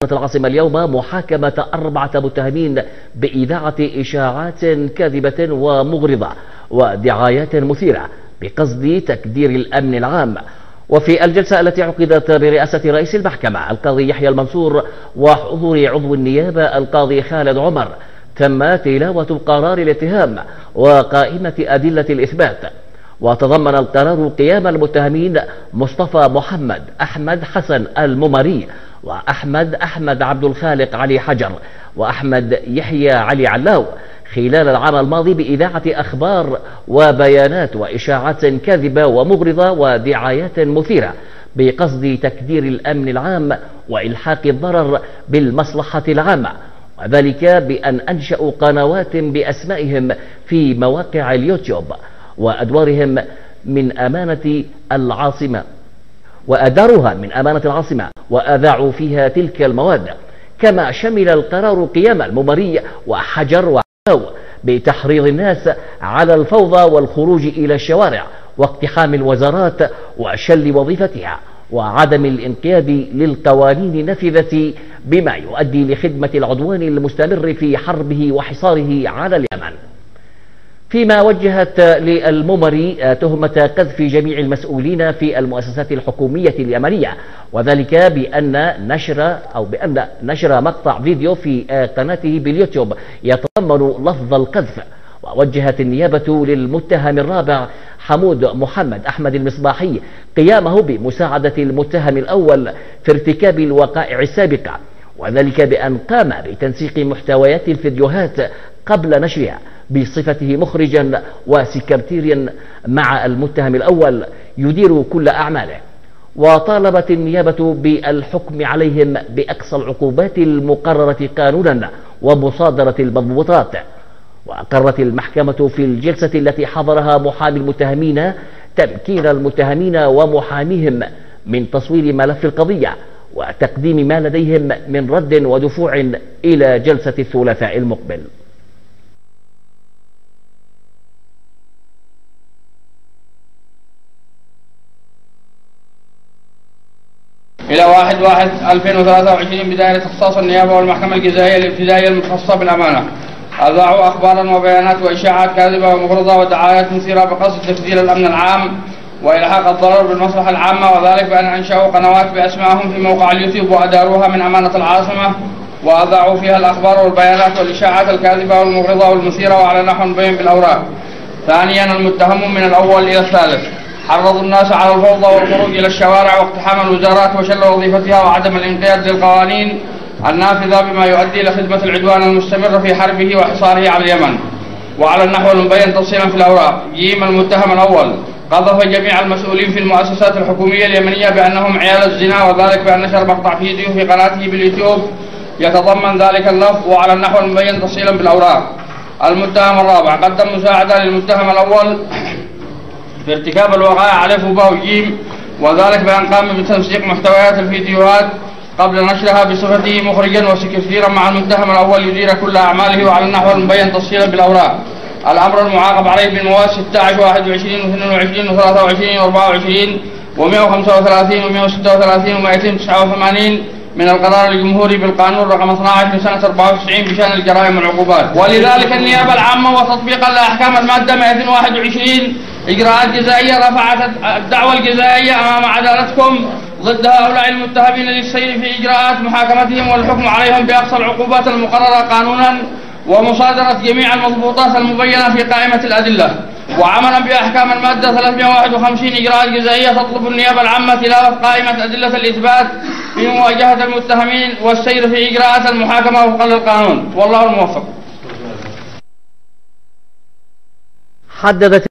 العاصمة اليوم محاكمة 4 متهمين بإذاعة إشاعات كاذبة ومغرضة ودعايات مثيرة بقصد تكدير الأمن العام. وفي الجلسة التي عقدت برئاسة رئيس المحكمة القاضي يحيى المنصور وحضور عضو النيابة القاضي خالد عمر، تم تلاوة قرار الاتهام وقائمة أدلة الإثبات. وتضمن القرار قيام المتهمين مصطفى محمد أحمد حسن الممري، وأحمد عبد الخالق علي حجر، وأحمد يحيى علي علاو خلال العام الماضي بإذاعة أخبار وبيانات وإشاعات كاذبة ومغرضة ودعايات مثيرة بقصد تكدير الأمن العام وإلحاق الضرر بالمصلحة العامة، وذلك بأن أنشأوا قنوات بأسمائهم في مواقع اليوتيوب وأدوارها من أمانة العاصمة وأذاعوا فيها تلك المواد. كما شمل القرار قيام الممري وحجر وعلاو بتحريض الناس على الفوضى والخروج إلى الشوارع واقتحام الوزارات وشل وظيفتها وعدم الانقياد للقوانين النافذة، بما يؤدي لخدمة العدوان المستمر في حربه وحصاره على اليمن. فيما وجهت للممري تهمة قذف جميع المسؤولين في المؤسسات الحكومية اليمنية، وذلك بأن نشر مقطع فيديو في قناته باليوتيوب يتضمن لفظ القذف. ووجهت النيابة للمتهم الرابع حمود محمد أحمد المصباحي قيامه بمساعدة المتهم الأول في ارتكاب الوقائع السابقة، وذلك بأن قام بتنسيق محتويات الفيديوهات قبل نشرها بصفته مخرجا وسكرتيرا مع المتهم الأول يدير كل أعماله. وطالبت النيابة بالحكم عليهم بأقصى العقوبات المقررة قانونا ومصادرة المضبوطات. وأقرت المحكمة في الجلسة التي حضرها محامي المتهمين تمكين المتهمين ومحاميهم من تصوير ملف القضية وتقديم ما لديهم من رد ودفوع إلى جلسة الثلاثاء المقبل. إلى 1/1/2023 بداية اختصاص النيابة والمحكمة الجزائية الابتدائية المتخصصة بالأمانة أذاعوا أخبارا وبيانات وإشاعات كاذبة ومغرضة ودعايات مثيرة بقصد تكدير الأمن العام وإلحاق الضرر بالمصلحة العامة، وذلك بأن أنشأوا قنوات بأسمائهم في موقع اليوتيوب وأداروها من أمانة العاصمة وأذاعوا فيها الأخبار والبيانات والإشاعات الكاذبة والمغرضة والمثيرة وعلى نحو مبين بالأوراق. ثانيا، المتهم من الأول إلى الثالث حرضوا الناس على الفوضى والخروج إلى الشوارع واقتحام الوزارات وشل وظيفتها وعدم الانقياد للقوانين النافذة، بما يؤدي إلى خدمة العدوان المستمر في حربه وحصاره على اليمن وعلى النحو المبين تفصيلا في الأوراق. ج. المتهم الأول قذف جميع المسؤولين في المؤسسات الحكومية اليمنية بأنهم عيال الزنا، وذلك بأن نشر مقطع فيديو في قناته باليوتيوب يتضمن ذلك اللفظ وعلى النحو المبين تفصيلا في الأوراق. المتهم الرابع قدم مساعدة للمتهم الأول في ارتكاب الوقائع عليه فوبا وجيم، وذلك بأن قام بتنسيق محتويات الفيديوهات قبل نشرها بصفته مخرجا وسكرتيرا مع المتهم الأول يدير كل أعماله وعلى النحو المبين تفصيلا بالأوراق. الأمر المعاقب عليه بالمواد 16 21 و22 و23 و24 و135 و136 و289 من القرار الجمهوري بالقانون رقم 12 لسنة 94 بشأن الجرائم والعقوبات. ولذلك النيابة العامة وتطبيقا لأحكام المادة 221 إجراءات جزائية رفعت الدعوى الجزائية أمام عدالتكم ضد هؤلاء المتهمين للسير في إجراءات محاكمتهم والحكم عليهم بأقصى العقوبات المقررة قانونا ومصادرة جميع المضبوطات المبينة في قائمة الأدلة. وعملا بأحكام المادة 351 إجراءات جزائية تطلب النيابة العامة تلاوة قائمة أدلة الإثبات في مواجهة المتهمين والسير في إجراءات المحاكمة وفقا للقانون، والله الموفق. حددت